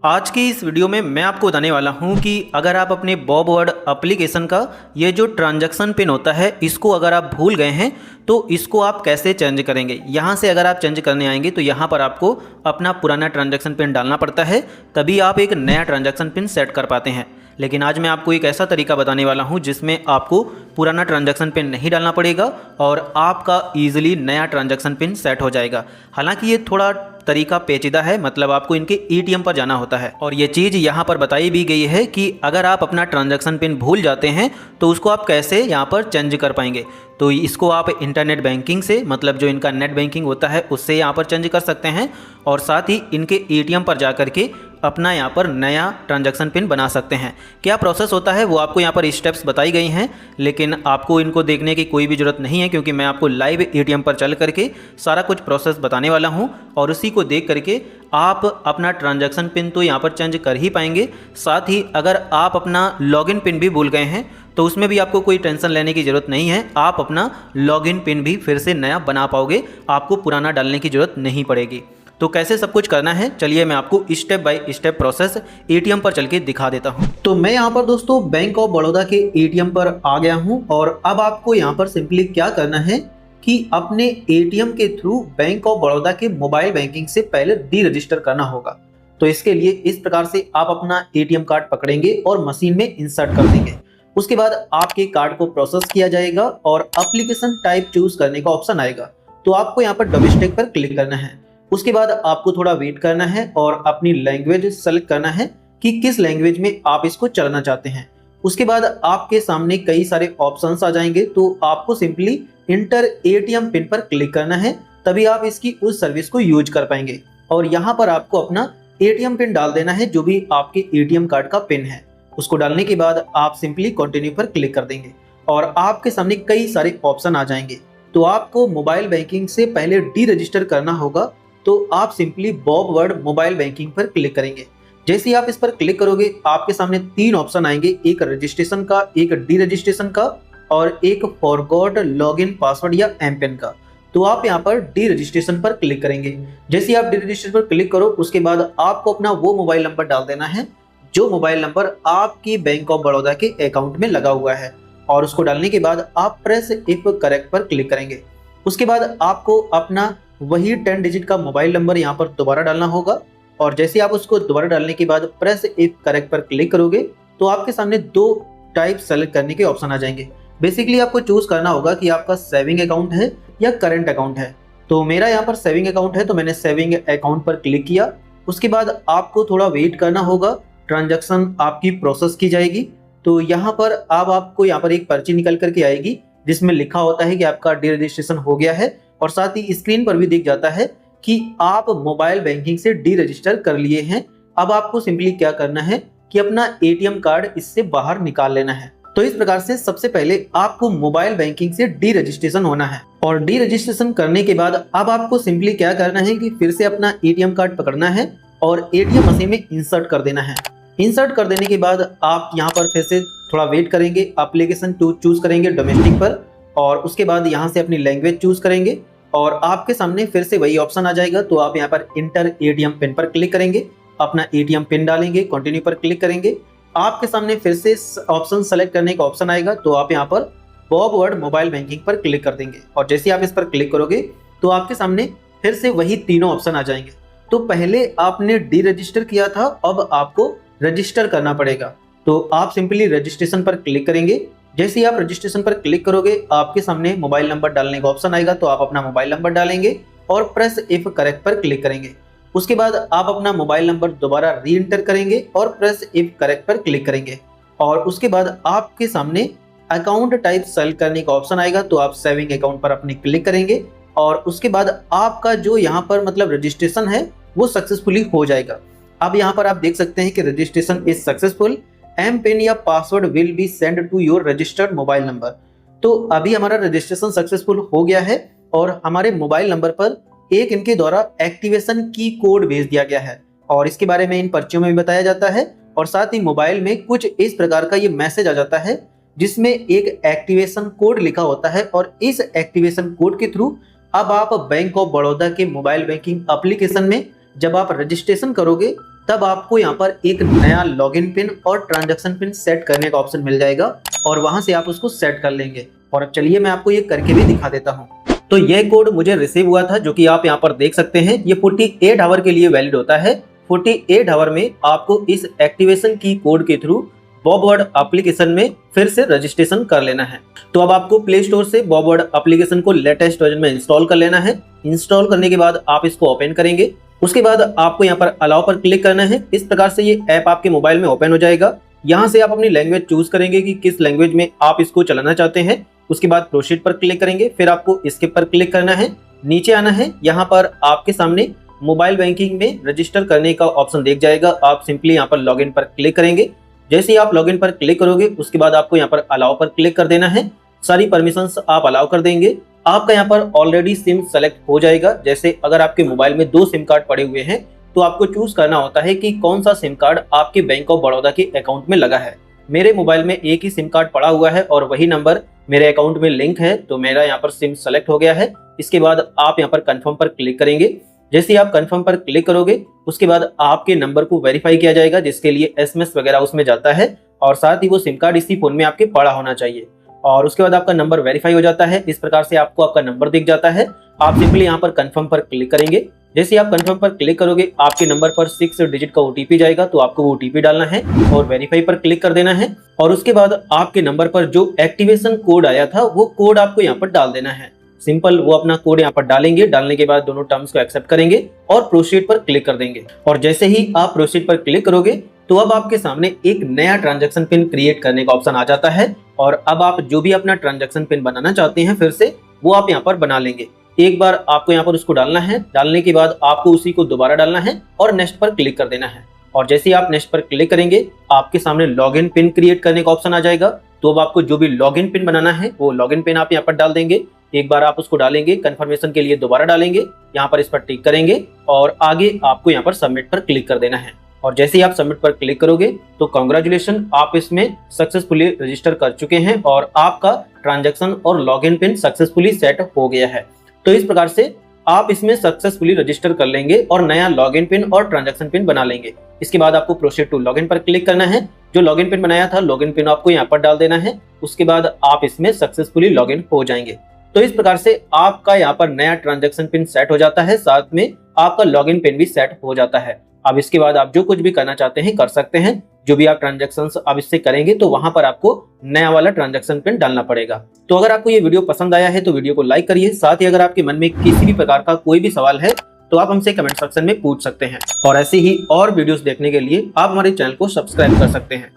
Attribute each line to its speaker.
Speaker 1: आज की इस वीडियो में मैं आपको बताने वाला हूं कि अगर आप अपने बॉब वर्ड एप्लीकेशन का ये जो ट्रांजैक्शन पिन होता है इसको अगर आप भूल गए हैं तो इसको आप कैसे चेंज करेंगे। यहाँ से अगर आप चेंज करने आएंगे तो यहाँ पर आपको अपना पुराना ट्रांजैक्शन पिन डालना पड़ता है, तभी आप एक नया ट्रांजैक्शन पिन सेट कर पाते हैं। लेकिन आज मैं आपको एक ऐसा तरीका बताने वाला हूं जिसमें आपको पुराना ट्रांजैक्शन पिन नहीं डालना पड़ेगा और आपका ईजिली नया ट्रांजैक्शन पिन सेट हो जाएगा। हालांकि ये थोड़ा तरीका पेचीदा है, मतलब आपको इनके एटीएम पर जाना होता है और ये चीज़ यहाँ पर बताई भी गई है कि अगर आप अपना ट्रांजैक्शन पिन भूल जाते हैं तो उसको आप कैसे यहाँ पर चेंज कर पाएंगे। तो इसको आप इंटरनेट बैंकिंग से, मतलब जो इनका नेट बैंकिंग होता है उससे यहाँ पर चेंज कर सकते हैं और साथ ही इनके एटीएम पर जा करके अपना यहाँ पर नया ट्रांजैक्शन पिन बना सकते हैं। क्या प्रोसेस होता है वो आपको यहाँ पर स्टेप्स बताई गई हैं, लेकिन आपको इनको देखने की कोई भी ज़रूरत नहीं है क्योंकि मैं आपको लाइव एटीएम पर चल करके सारा कुछ प्रोसेस बताने वाला हूँ और उसी को देख करके आप अपना ट्रांजैक्शन पिन तो यहाँ पर चेंज कर ही पाएंगे। साथ ही अगर आप अपना लॉगिन पिन भी भूल गए हैं तो उसमें भी आपको कोई टेंशन लेने की ज़रूरत नहीं है, आप अपना लॉगिन पिन भी फिर से नया बना पाओगे, आपको पुराना डालने की ज़रूरत नहीं पड़ेगी। तो कैसे सब कुछ करना है चलिए मैं आपको step by step process ATM पर चल के दिखा देता हूं। तो मैं यहां पर दोस्तों बैंक ऑफ बड़ौदा के एटीएम पर आ गया हूं और अब आपको यहां पर सिंपली क्या करना है कि अपने एटीएम के थ्रू बैंक ऑफ बड़ौदा के मोबाइल बैंकिंग से पहले डी रजिस्टर करना होगा। तो इसके लिए इस प्रकार से आप अपना एटीएम कार्ड पकड़ेंगे और मशीन में इंसर्ट कर देंगे। उसके बाद आपके कार्ड को प्रोसेस किया जाएगा और एप्लीकेशन टाइप चूज करने का ऑप्शन आएगा, तो आपको यहाँ पर डोमेस्टिक पर क्लिक करना है। उसके बाद आपको थोड़ा वेट करना है और अपनी लैंग्वेज सेलेक्ट करना है कि किस लैंग्वेज में आप इसको चलाना चाहते हैं। उसके बाद आपके सामने कई सारे ऑप्शंस आ जाएंगे, तो आपको सिंपली इंटर एटीएम पिन पर क्लिक करना है, तभी आप इसकी उस सर्विस को यूज कर पाएंगे। और यहाँ पर आपको अपना एटीएम पिन डाल देना है, जो भी आपके एटीएम कार्ड का पिन है। उसको डालने के बाद आप सिंपली कंटिन्यू पर क्लिक कर देंगे और आपके सामने कई सारे ऑप्शन आ जाएंगे। तो आपको मोबाइल बैंकिंग से पहले डी रजिस्टर करना होगा, तो आप simply Bob word mobile banking पर क्लिक करेंगे। जैसे ही आप इस पर क्लिक करोगे आपके सामने तीन ऑप्शन आएंगे, एक रजिस्ट्रेशन का, एक डी रजिस्ट्रेशन का और एक फॉरगॉट लॉगिन पासवर्ड या एमपिन का। तो आप यहाँ पर डी रजिस्ट्रेशन पर क्लिक करेंगे। जैसे ही आप डी रजिस्ट्रेशन पर क्लिक करो उसके बाद आपको अपना वो मोबाइल नंबर डाल देना है जो मोबाइल नंबर आपकी बैंक ऑफ बड़ौदा के अकाउंट में लगा हुआ है और उसको डालने के बाद आप प्रेस इफ करेक्ट पर क्लिक करेंगे। उसके बाद आपको अपना वही 10 डिजिट का मोबाइल नंबर यहाँ पर दोबारा डालना होगा और जैसे आप उसको दोबारा डालने के बाद प्रेस इफ करेक्ट पर क्लिक करोगे तो आपके सामने दो टाइप सेलेक्ट करने के ऑप्शन आ जाएंगे। बेसिकली आपको चूज करना होगा कि आपका सेविंग अकाउंट है या करंट अकाउंट है। तो मेरा यहाँ पर सेविंग अकाउंट है तो मैंने सेविंग अकाउंट पर क्लिक किया। उसके बाद आपको थोड़ा वेट करना होगा, ट्रांजैक्शन आपकी प्रोसेस की जाएगी। तो यहाँ पर अब आपको यहाँ पर एक पर्ची निकल करके आएगी जिसमें लिखा होता है कि आपका डी रजिस्ट्रेशन हो गया है और साथ ही स्क्रीन पर भी दिख जाता है कि आप मोबाइल बैंकिंग से डी रजिस्टर कर लिए हैं। अब आपको सिंपली क्या करना है कि अपना एटीएम कार्ड इससे बाहर निकाल लेना है। तो इस प्रकार से सबसे पहले आपको मोबाइल बैंकिंग से डी रजिस्ट्रेशन होना है और डी रजिस्ट्रेशन करने के बाद अब आपको सिंपली क्या करना है कि फिर से अपना एटीएम कार्ड पकड़ना है और एटीएम मशीन में इंसर्ट कर देना है। इंसर्ट कर देने के बाद आप यहाँ पर फिर से थोड़ा वेट करेंगे, एप्लीकेशन चूज करेंगे डोमेस्टिक पर और उसके बाद यहाँ से अपनी लैंग्वेज चूज करेंगे और आपके सामने फिर से वही ऑप्शन आ जाएगा। तो आप यहाँ पर इंटर एटीएम पिन पर क्लिक करेंगे, अपना एटीएम पिन डालेंगे, कंटिन्यू पर क्लिक करेंगे। आपके सामने फिर से ऑप्शन सेलेक्ट करने का ऑप्शन आएगा, तो आप यहाँ पर बॉब वर्ड मोबाइल बैंकिंग पर क्लिक कर देंगे और जैसे आप इस पर क्लिक करोगे तो आपके सामने फिर से वही तीनों ऑप्शन आ जाएंगे। तो पहले आपने डी रजिस्टर किया था, अब आपको रजिस्टर करना पड़ेगा। तो आप सिंपली रजिस्ट्रेशन पर क्लिक करेंगे। जैसे ही आप रजिस्ट्रेशन पर क्लिक करोगे आपके सामने मोबाइल नंबर डालने का ऑप्शन आएगा, तो आप अपना मोबाइल नंबर डालेंगे और प्रेस इफ करेक्ट पर क्लिक करेंगे। उसके बाद आप अपना मोबाइल नंबर दोबारा री एंटर करेंगे और प्रेस इफ करेक्ट पर क्लिक करेंगे और उसके बाद आपके सामने अकाउंट टाइप सेलेक्ट करने का ऑप्शन आएगा, तो आप सेविंग अकाउंट पर अपने क्लिक करेंगे और उसके बाद आपका जो यहाँ पर मतलब रजिस्ट्रेशन है वो सक्सेसफुली हो जाएगा। अब यहाँ पर आप देख सकते हैं कि registration is successful, M PIN या password will be send to your registered mobile number. तो अभी हमारा रजिस्ट्रेशन सक्सेसफुल हो गया है और हमारे मोबाइल नंबर पर एक इनके द्वारा एक्टिवेशन की कोड भेज दिया गया है और इसके बारे में इन पर्चियों में भी बताया जाता है और साथ ही मोबाइल में कुछ इस प्रकार का ये मैसेज आ जाता है जिसमें एक एक्टिवेशन कोड लिखा होता है और इस एक्टिवेशन कोड के थ्रू अब आप बैंक ऑफ बड़ौदा के मोबाइल बैंकिंग एप्लीकेशन में जब आप रजिस्ट्रेशन करोगे तब आपको यहाँ पर एक नया लॉगिन पिन और ट्रांजैक्शन पिन सेट करने का ऑप्शन मिल जाएगा और वहां से आप उसको सेट कर लेंगे। और अब चलिए मैं आपको ये करके भी दिखा देता हूँ। तो ये कोड मुझे रिसीव हुआ था, जो कि आप यहाँ पर देख सकते हैं। ये 48 आवर के लिए वैलिड होता है। 48 आवर में आपको इस एक्टिवेशन की कोड के थ्रू बॉबवर्ड एप्लीकेशन में फिर से रजिस्ट्रेशन कर लेना है। तो अब आपको प्ले स्टोर से बॉबवर्ड एप्लीकेशन को लेटेस्ट वर्जन में इंस्टॉल कर लेना है। इंस्टॉल करने के बाद आप इसको ओपन करेंगे। उसके बाद आपको यहाँ पर अलाउ पर क्लिक करना है। इस प्रकार से ये ऐप आपके मोबाइल में ओपन हो जाएगा। यहाँ से आप अपनी लैंग्वेज चूज करेंगे कि किस लैंग्वेज में आप इसको चलाना चाहते हैं। उसके बाद प्रोसीड पर क्लिक करेंगे, फिर आपको स्किप पर क्लिक करना है, नीचे आना है। यहाँ पर आपके सामने मोबाइल बैंकिंग में रजिस्टर करने का ऑप्शन देख जाएगा। आप सिंपली यहाँ पर लॉगिन पर क्लिक करेंगे। जैसे ही आप लॉगिन पर क्लिक करोगे उसके बाद आपको यहाँ पर अलाउ पर क्लिक कर देना है। सारी परमिशंस आप अलाउ कर देंगे। आपका यहाँ पर ऑलरेडी सिम सेलेक्ट हो जाएगा। जैसे अगर आपके मोबाइल में 2 सिम कार्ड पड़े हुए हैं तो आपको चूज करना होता है कि कौन सा सिम कार्ड आपके बैंक ऑफ बड़ौदा के अकाउंट में लगा है। मेरे मोबाइल में एक ही सिम कार्ड पड़ा हुआ है और वही नंबर मेरे अकाउंट में लिंक है, तो मेरा यहाँ पर सिम सेलेक्ट हो गया है। इसके बाद आप यहाँ पर कंफर्म पर क्लिक करेंगे। जैसे ही आप कंफर्म पर क्लिक करोगे उसके बाद आपके नंबर को वेरीफाई किया जाएगा, जिसके लिए एसएमएस वगैरह उसमें जाता है और साथ ही वो सिम कार्ड इसी फोन में आपके पड़ा होना चाहिए। और उसके बाद आपका नंबर वेरीफाई हो जाता है। इस प्रकार से आपको आपका नंबर दिख जाता है। आप सिंपली यहाँ पर कंफर्म पर क्लिक करेंगे। जैसे आप कंफर्म पर क्लिक करोगे आपके नंबर पर 6 डिजिट का ओटीपी जाएगा, तो आपको वो ओटीपी डालना है और वेरीफाई पर क्लिक कर देना है। और उसके बाद आपके नंबर पर जो एक्टिवेशन कोड आया था वो कोड आपको यहाँ पर डाल देना है। सिंपल वो अपना कोड यहाँ पर डालेंगे। डालने के बाद दोनों टर्म्स को एक्सेप्ट करेंगे और प्रोसीड पर क्लिक कर देंगे। और जैसे ही आप प्रोसीड पर क्लिक करोगे तो अब आपके सामने एक नया ट्रांजैक्शन पिन क्रिएट करने का ऑप्शन आ जाता है। और अब आप जो भी अपना ट्रांजैक्शन पिन बनाना चाहते हैं फिर से वो आप यहाँ पर बना लेंगे। एक बार आपको यहाँ पर उसको डालना है। डालने के बाद आपको उसी को दोबारा डालना है और नेक्स्ट पर क्लिक कर देना है। और जैसे ही आप नेक्स्ट पर क्लिक करेंगे आपके सामने लॉगिन पिन क्रिएट करने का ऑप्शन आ जाएगा। तो अब आपको जो भी लॉगिन पिन बनाना है वो लॉगिन पिन आप यहाँ पर डाल देंगे। एक बार आप उसको डालेंगे, कंफर्मेशन के लिए दोबारा डालेंगे, यहाँ पर इस पर टिक करेंगे और आगे आपको यहाँ पर सबमिट पर क्लिक कर देना है। और जैसे ही आप सबमिट पर क्लिक करोगे तो कांग्रेचुलेशन, आप इसमें सक्सेसफुली रजिस्टर कर चुके हैं और आपका ट्रांजैक्शन और लॉगिन पिन सक्सेसफुली सेट हो गया है। तो इस प्रकार से आप इसमें सक्सेसफुली रजिस्टर कर लेंगे और नया लॉगिन पिन और ट्रांजैक्शन पिन बना लेंगे। इसके बाद आपको प्रोसीड टू लॉगिन पर क्लिक करना है। जो लॉगिन पिन बनाया था लॉगिन पिन आपको यहाँ पर डाल देना है। उसके बाद आप इसमें सक्सेसफुली लॉगिन हो जाएंगे। तो इस प्रकार से आपका यहाँ पर नया ट्रांजैक्शन पिन सेट हो जाता है, साथ में आपका लॉगिन पिन भी सेट हो जाता है। अब इसके बाद आप जो कुछ भी करना चाहते हैं कर सकते हैं। जो भी आप ट्रांजैक्शंस अब इससे करेंगे तो वहां पर आपको नया वाला ट्रांजैक्शन पिन डालना पड़ेगा। तो अगर आपको ये वीडियो पसंद आया है तो वीडियो को लाइक करिए। साथ ही अगर आपके मन में किसी भी प्रकार का कोई भी सवाल है तो आप हमसे कमेंट सेक्शन में पूछ सकते हैं। और ऐसे ही और वीडियोस देखने के लिए आप हमारे चैनल को सब्सक्राइब कर सकते हैं।